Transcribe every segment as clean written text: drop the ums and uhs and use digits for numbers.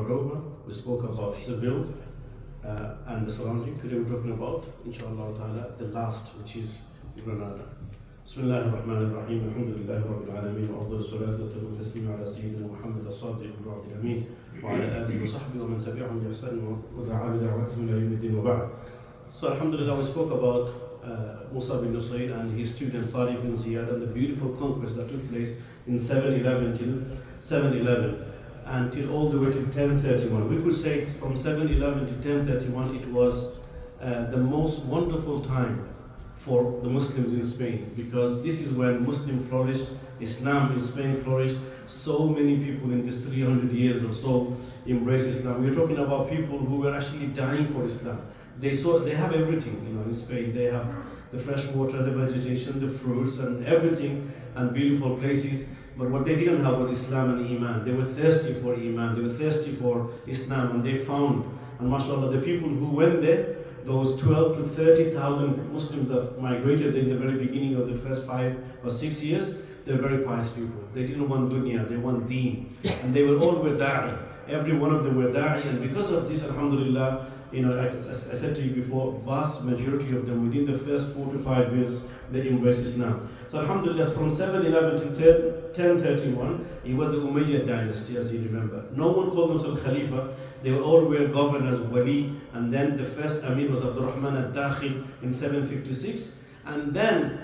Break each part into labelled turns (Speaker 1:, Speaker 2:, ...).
Speaker 1: Cordoba. We spoke about Seville and the surrounding. Today we're talking about, inshallah ta'ala, the last, which is Granada. بسم الله الرحمن الرحيم الحمد لله رب العالمين وأفضل الصلاة والتسليم على سيدنا محمد الصادق الوعد الأمين وعلى آله وصحبه ومن تبعهم بإحسان ودعا بدعوتهم إلى يوم الدين وبعد. So alhamdulillah, we spoke about Musa bin Nusayr and his student Tariq bin Ziyad and the beautiful conquest that took place in 711 till 711 until all the way to 1031. We could say from 711 to 1031 it was the most wonderful time for the Muslims in Spain, because this is when Muslim flourished, Islam in Spain flourished. So many people in this 300 years or so embraced Islam. We're talking about people who were actually dying for Islam. They have everything, in Spain. They have the fresh water, the vegetation, the fruits and everything, and beautiful places. But what they didn't have was Islam and Iman. They were thirsty for Iman, they were thirsty for Islam, and they found, and mashallah, the people who went there, those 12 to 30,000 Muslims that migrated in the very beginning of the first 5 or 6 years, they were very pious people. They didn't want dunya, they want deen. And they were all were da'i. Every one of them were da'i. And because of this, alhamdulillah, as I said to you before, vast majority of them within the first 4 to 5 years, they embraced Islam. So alhamdulillah, from 711 to 1031, it was the Umayyad dynasty, as you remember. No one called themselves Khalifa. They all were governors, wali, and then the first Amir was Abdurrahman al-Dakhil in 756, and then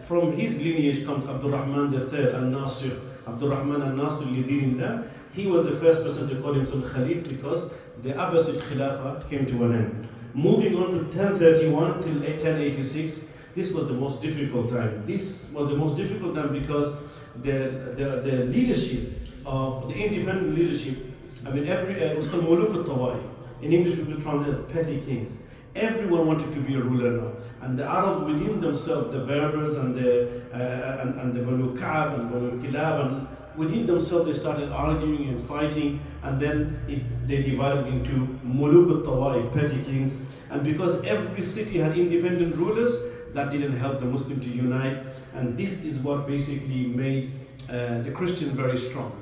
Speaker 1: from his lineage comes Abdurrahman III al-Nasir, Abdurrahman al-Nasir lidinillah. He was the first person to call himself Khalif because the Abbasid Khilafah came to an end. Moving on to 1031 till 1086, this was the most difficult time. This was the most difficult time because the leadership, the independent leadership, it was called Muluk al-Tawaif. In English, we will translate as petty kings. Everyone wanted to be a ruler now. And the Arabs within themselves, the Berbers and the Banu Ka'ab and Banu Kilab, and within themselves they started arguing and fighting, and then they divided into Muluk al-Tawaif, petty kings. And because every city had independent rulers, that didn't help the Muslim to unite. And this is what basically made the Christians very strong.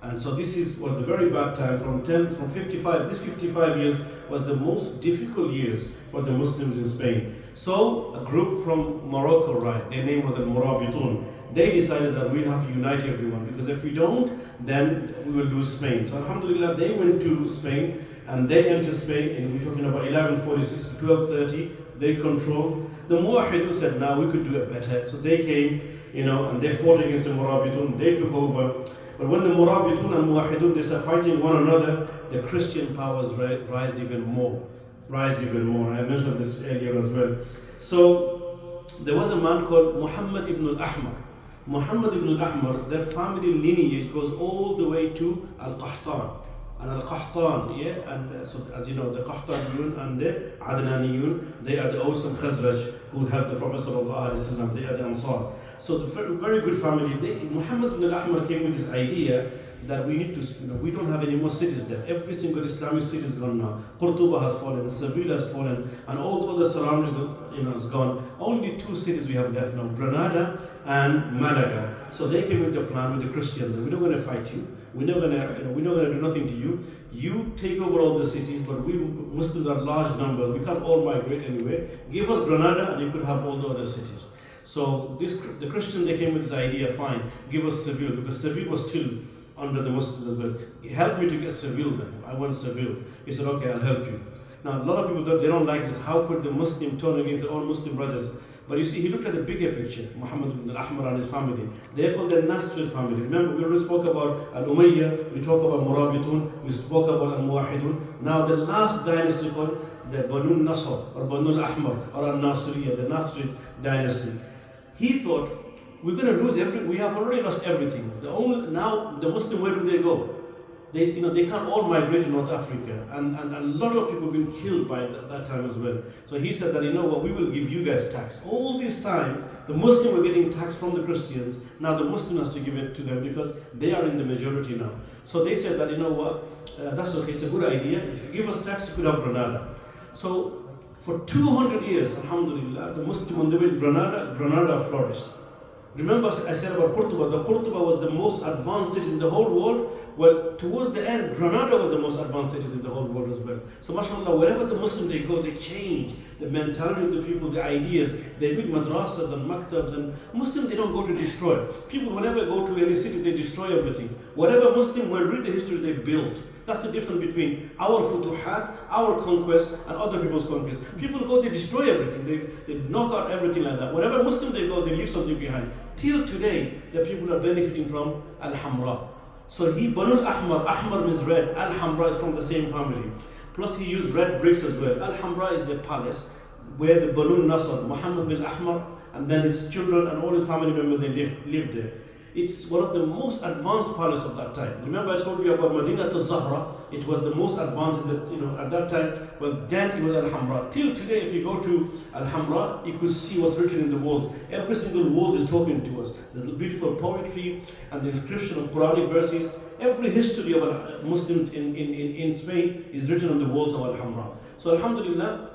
Speaker 1: And so this was a very bad time from 55. This 55 years was the most difficult years for the Muslims in Spain. So a group from Morocco, their name was Al-Murabitun. They decided that we have to unite everyone, because if we don't, then we will lose Spain. So alhamdulillah, they went to Spain, and they entered Spain, and we're talking about 1146 to 1230. They controlled. The Muwahidun said, now we could do it better. So they came, and they fought against the Murabitun. They took over. But when the Murabitun and Muwahidun, they started fighting one another, the Christian powers rise even more. And I mentioned this earlier as well. So there was a man called Muhammad ibn al-Ahmar. Muhammad ibn al-Ahmar, their family lineage goes all the way to Al-Qahtan. And Al-Qahtan, and so as you know, the Qahtaniyun and the Adnaniyun, they are the Aus and Khazraj who helped the Prophet ﷺ. They are the Ansar. So the very good family. Muhammad ibn al-Ahmar came with this idea that we need to, we don't have any more cities there. Every single Islamic city is gone now. Qurtuba has fallen, Seville has fallen, and all the other surroundings, is gone. Only 2 cities we have left now, Granada and Malaga. So they came with the plan with the Christians. We're not going to fight you. We're not going to do nothing to you. You take over all the cities, but we Muslims are large numbers. We can't all migrate anyway. Give us Granada, and you could have all the other cities. So the Christians, they came with this idea, fine, give us Seville, because Seville was still under the Muslims as well. Help me to get Seville then. I want Seville. He said, okay, I'll help you. Now, a lot of people, they don't like this. How could the Muslim turn against their own Muslim brothers? But you see, he looked at the bigger picture, Muhammad ibn al-Ahmar and his family. They are called the Nasrid family. Remember, we already spoke about Al-Umayyah, we talked about Murabitun, we spoke about Al-Muwahidun. Now, the last dynasty called the Banu Nasr, or Banu al-Ahmar, or Al-Nasriya, the Nasrid dynasty. He thought, we're going to lose everything. We have already lost everything. Now the Muslim, where do they go? They can't all migrate to North Africa, and a lot of people have been killed by that time as well. So he said that, we will give you guys tax. All this time, the Muslims were getting tax from the Christians. Now the Muslim has to give it to them because they are in the majority now. So they said that, that's okay, it's a good idea. If you give us tax, you could have Granada. So for 200 years, alhamdulillah, the Muslim on the way to Granada flourished. Remember I said about Qurtuba. The Qurtuba was the most advanced city in the whole world. Well, towards the end, Granada was the most advanced cities in the whole world as well. So mashallah, wherever the Muslim they go, they change the mentality of the people, the ideas. They build madrasas and maktabs, and Muslims, they don't go to destroy. People, whenever go to any city, they destroy everything. Whatever Muslim will read the history, they build. That's the difference between our futuhat, our conquest, and other people's conquest. People go, they destroy everything. They knock out everything like that. Wherever Muslim they go, they leave something behind. Till today, the people are benefiting from Al-Hamra. So he, Banu Ahmar, Ahmar means red, Al-Hamra is from the same family. Plus he used red bricks as well. Al-Hamra is a palace where the Banu Nasr, Muhammad bin Ahmar, and then his children and all his family members, they lived there. It's one of the most advanced palaces of that time. Remember I told you about Medina to Zahra. It was the most advanced at that time. Well, then it was Al-Hamra. Till today, if you go to Al-Hamra, you could see what's written in the walls. Every single wall is talking to us. There's beautiful poetry and the inscription of Quranic verses. Every history of Muslims in Spain is written on the walls of Al-Hamra. So Alhamdulillah,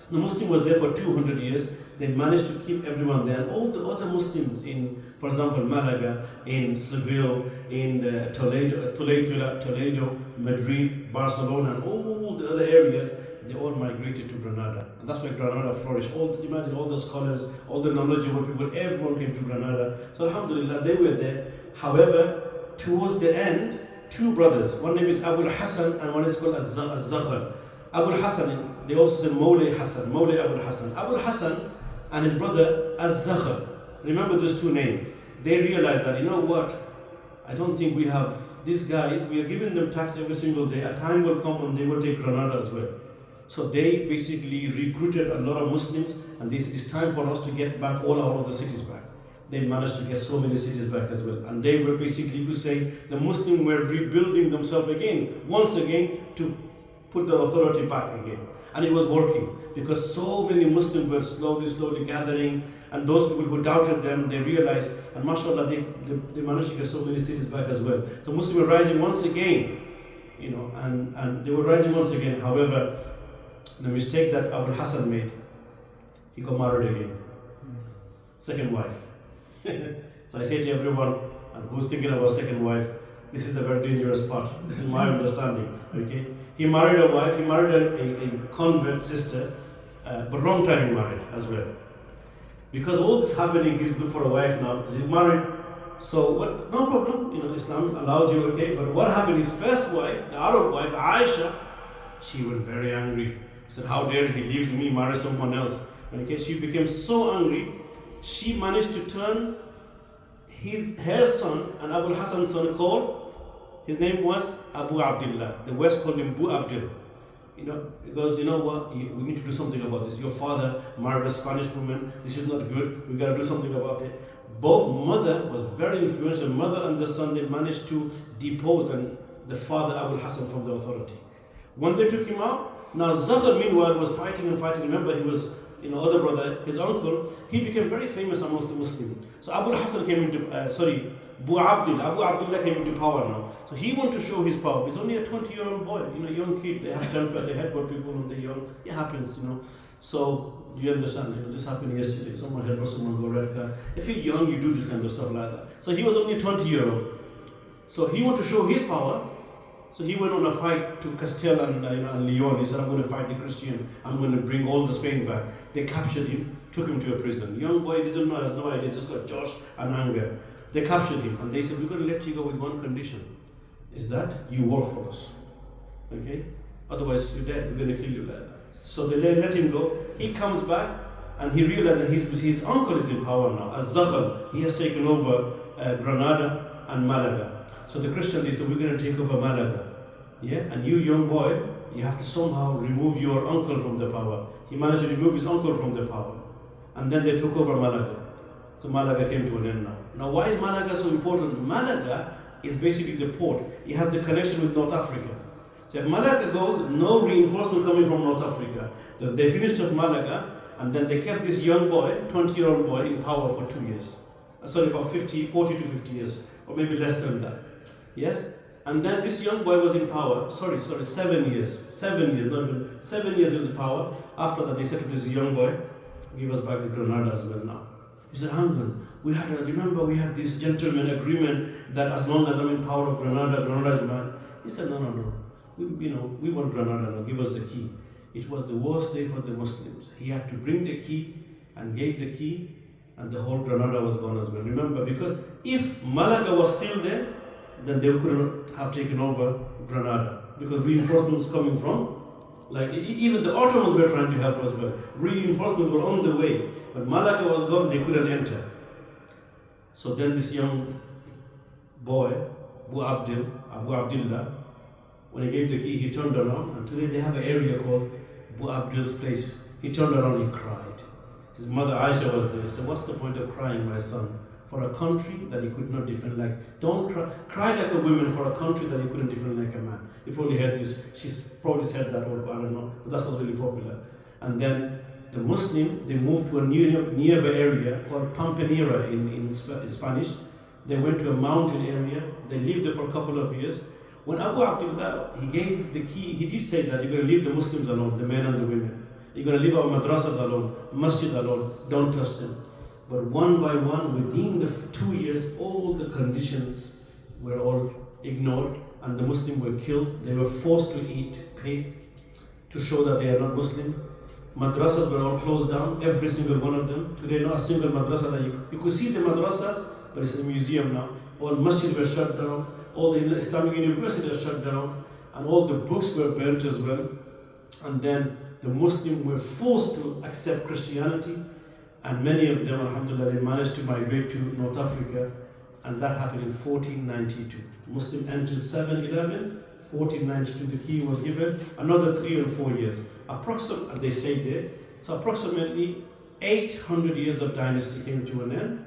Speaker 1: the Muslim was there for 200 years. They managed to keep everyone there. And all the other Muslims in, for example, Malaga, in Seville, in Toledo, Madrid, Barcelona, and all the other areas, they all migrated to Granada. And that's why Granada flourished. Imagine all the scholars, all the knowledgeable people, everyone came to Granada. So Alhamdulillah, they were there. However, towards the end, two brothers, one name is Abu Hassan and one is called Az-Zaghar. Abu Hassan, they also say Mawli Hassan, Mawli Abu Hassan. Abu Hassan and his brother Az-Zaghar, remember those two names. They realized that, you know what, I don't think we have these guys, we are giving them tax every single day. A time will come when they will take Granada as well. So they basically recruited a lot of Muslims, and this is time for us to get back all our other cities back. They managed to get so many cities back as well. And they were basically, you could say, the Muslims were rebuilding themselves again, once again, to put the authority back again. And it was working, because so many Muslims were slowly gathering, and those people who doubted them, they realized, and mashallah, they managed to get so many cities back as well. So Muslims were rising once again, and they were rising once again. However, the mistake that Abu Hassan made, he got married again. Second wife. So I say to everyone who's thinking about second wife, this is a very dangerous part. This is my understanding. Okay, he married a wife. He married a convert sister, but wrong time he married as well. Because all this happening, he's good for a wife now. He's married. So what? No problem. Islam allows you. Okay, but what happened? His first wife, the Arab wife, Aisha, she was very angry. She said, "How dare he leaves me, marry someone else?" Okay, she became so angry. She managed to turn her son and Abu Hassan's son called. His name was Abu Abdullah. The West called him Abu Abdul. Because you know what? We need to do something about this. Your father married a Spanish woman. This is not good. We got to do something about it. Both mother was very influential. Mother and the son, they managed to depose the father Abu Hassan from the authority. When they took him out, now Zaghar meanwhile was fighting and fighting. Remember, he was other brother, his uncle. He became very famous amongst the Muslims. So Abu Hassan came into Abu Abdullah came into power now. So he wanted to show his power. He's only a 20-year-old boy, young kid. They have temper, they headbutt people when they're young. It happens, So do you understand? This happened yesterday. Someone headbutt someone, go red card. If you're young, you do this kind of stuff like that. So he was only a 20-year-old. So he wanted to show his power. So he went on a fight to Castile and Leon. He said, "I'm going to fight the Christian. I'm going to bring all the Spain back." They captured him, took him to a prison. Young boy doesn't know, has no idea, just got Josh and anger. They captured him and they said, "We're going to let you go with one condition. Is that you work for us. Okay? Otherwise you're dead. We're going to kill you like that." So they let him go. He comes back and he realized that his uncle is in power now. Az-Zaghar, he has taken over Granada and Malaga. So the Christians, they said, "We're going to take over Malaga. Yeah? And you, young boy, you have to somehow remove your uncle from the power." He managed to remove his uncle from the power. And then they took over Malaga. So Malaga came to an end now. Now why is Malaga so important? Malaga is basically the port. It has the connection with North Africa. So if Malaga goes, no reinforcement coming from North Africa. They finished off Malaga, and then they kept this young boy, 20-year-old boy, in power for 2 years. About 40 to 50 years, or maybe less than that. Yes? And then this young boy was in power, 7 years. 7 years, not even 7 years in power. After that, they said to this young boy, "Give us back the Granada as well now." He said, "Hang on, we had this gentleman agreement that as long as I'm in power of Granada, Granada is mine." He said, No. we want Granada now, give us the key. It was the worst day for the Muslims. He had to bring the key and gave the key, and the whole Granada was gone as well. Remember, because if Malaga was still there, then they couldn't have taken over Granada, because reinforcements coming from, even the Ottomans were trying to help as well. Reinforcements were on the way, but Malaga was gone, they couldn't enter. So then this young boy, Abu Abdullah, when he gave the key, he turned around, and today they have an area called Abu Abdul's place. He turned around, he cried. His mother Aisha was there. He said, "What's the point of crying, my son, for a country that you could not defend? Don't cry like a woman for a country that you couldn't defend like a man." You probably heard this. She's probably said that, or I don't know, but that's not really popular. And then the Muslim, they moved to a nearby area called Pampanera in Spanish. They went to a mountain area. They lived there for a couple of years. When Abu Abdullah, he gave the key, he did say that you're going to leave the Muslims alone, the men and the women. You're going to leave our madrasas alone, masjid alone, don't touch them. But one by one, within the 2 years, all the conditions were all ignored, and the Muslims were killed. They were forced to pay to show that they are not Muslim. Madrasas were all closed down, every single one of them. Today, not a single madrasa that you could see the madrasas, but it's a museum now. All masjids were shut down, all the Islamic universities were shut down, and all the books were burnt as well. And then the Muslims were forced to accept Christianity, and many of them, alhamdulillah, they managed to migrate to North Africa, and that happened in 1492. Muslim entered 711, 1492 the key was given, another 3 or 4 years. Approximately, they stayed there. So approximately 800 years of dynasty came to an end,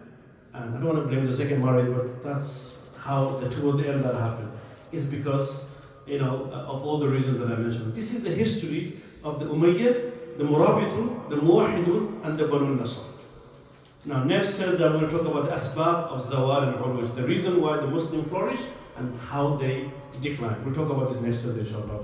Speaker 1: and I don't want to blame the second marriage, but that's how towards the end that happened. It's because, of all the reasons that I mentioned. This is the history of the Umayyad, the Murabitun, the Muwahidun, and the Banu Nasr. Now, next Thursday, I'm going to talk about the asbab of Zawal and Urwaj, the reason why the Muslims flourished and how they declined. We'll talk about this next Thursday, inshallah.